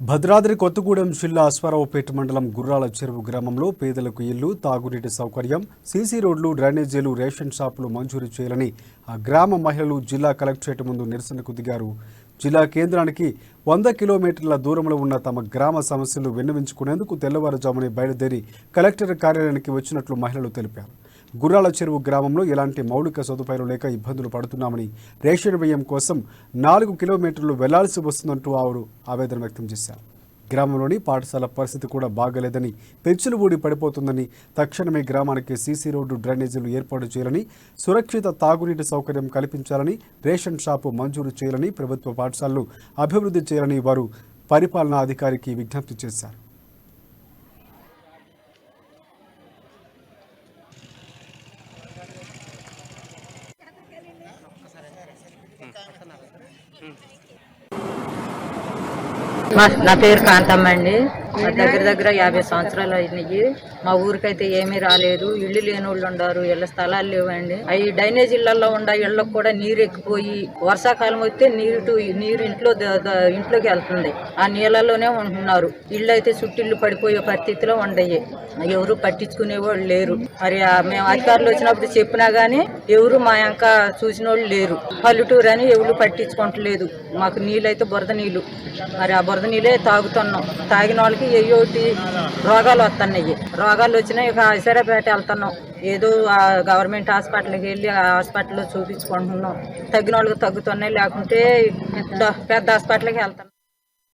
భద్రాద్రి కొత్తగూడెం జిల్లా అశ్వారావుపేట మండలం గుర్రాల చెరువు గ్రామంలో పేదలకు ఇళ్లు, తాగునీటి సౌకర్యం, సీసీ రోడ్లు, డ్రైనేజీలు, రేషన్ షాపులు మంజూరు చేయాలని ఆ గ్రామ మహిళలు జిల్లా కలెక్టరేట్ ముందు నిరసనకు దిగారు. జిల్లా కేంద్రానికి 100 కిలోమీటర్ల దూరంలో ఉన్న తమ గ్రామ సమస్యలు విన్నవించుకునేందుకు తెల్లవారుజామునే బయలుదేరి కలెక్టర్ కార్యాలయానికి వచ్చినట్లు మహిళలు తెలిపారు. గుర్రాల చెరువు గ్రామంలో ఎలాంటి మౌలిక సదుపాయాలు లేక ఇబ్బందులు పడుతున్నామని, రేషన్ బియ్యం కోసం 4 కిలోమీటర్లు వెళ్లాల్సి వస్తుందంటూ ఆవిడ ఆవేదన వ్యక్తం చేశారు. గ్రామంలోని పాఠశాల పరిస్థితి కూడా బాగలేదని, పెంచులు ఊడి పడిపోతుందని, తక్షణమే గ్రామానికి సీసీ రోడ్డు, డ్రైనేజీలు ఏర్పాటు చేయాలని, సురక్షిత తాగునీటి సౌకర్యం కల్పించాలని, రేషన్ షాపు మంజూరు చేయాలని, ప్రభుత్వ పాఠశాలలు అభివృద్ధి చేయాలని వారు పరిపాలనా అధికారికి విజ్ఞప్తి చేశారు. నా పేరు కాంతమ్మ అండి. మా దగ్గర 50 సంవత్సరాలు అయినాయి. మా ఊరికైతే ఏమీ రాలేదు. ఇళ్ళు లేని వాళ్ళు ఉన్నారు, ఇళ్ళ స్థలాలు లేవండి. అవి డ్రైనేజ్ ఇళ్లలో ఉండ ఇళ్ళకు కూడా నీరు ఎక్కిపోయి వర్షాకాలం వస్తే నీరు ఇంట్లోకి వెళ్తుంది. ఆ నీళ్ళలోనే ఉంటున్నారు. ఇళ్ళు అయితే చుట్టిళ్ళు పడిపోయే పరిస్థితిలో ఉండయి. ఎవరు పట్టించుకునే వాళ్ళు లేరు. మరి మేము అధికారులు వచ్చినప్పుడు చెప్పినా గానీ ఎవరు మా ఇంకా చూసిన వాళ్ళు లేరు. పల్లెటూరు అని ఎవరు పట్టించుకోవట్లేదు. మాకు నీళ్ళు అయితే బురద నీళ్ళు. మరి ఆ బురద నీళ్ళే తాగుతున్నాం. తాగిన వాళ్ళకి ఏయోటి రోగాలు వస్తున్నాయి. రోగాలు వచ్చినాయి. ఇక హైసరాపేట వెళ్తున్నాం. ఏదో గవర్నమెంట్ హాస్పిటల్కి వెళ్ళి ఆ హాస్పిటల్లో చూపించుకుంటున్నాం. తగ్గిన వాళ్ళకి తగ్గుతున్నాయి, లేకుంటే పెద్ద హాస్పిటల్కి వెళ్తున్నాం.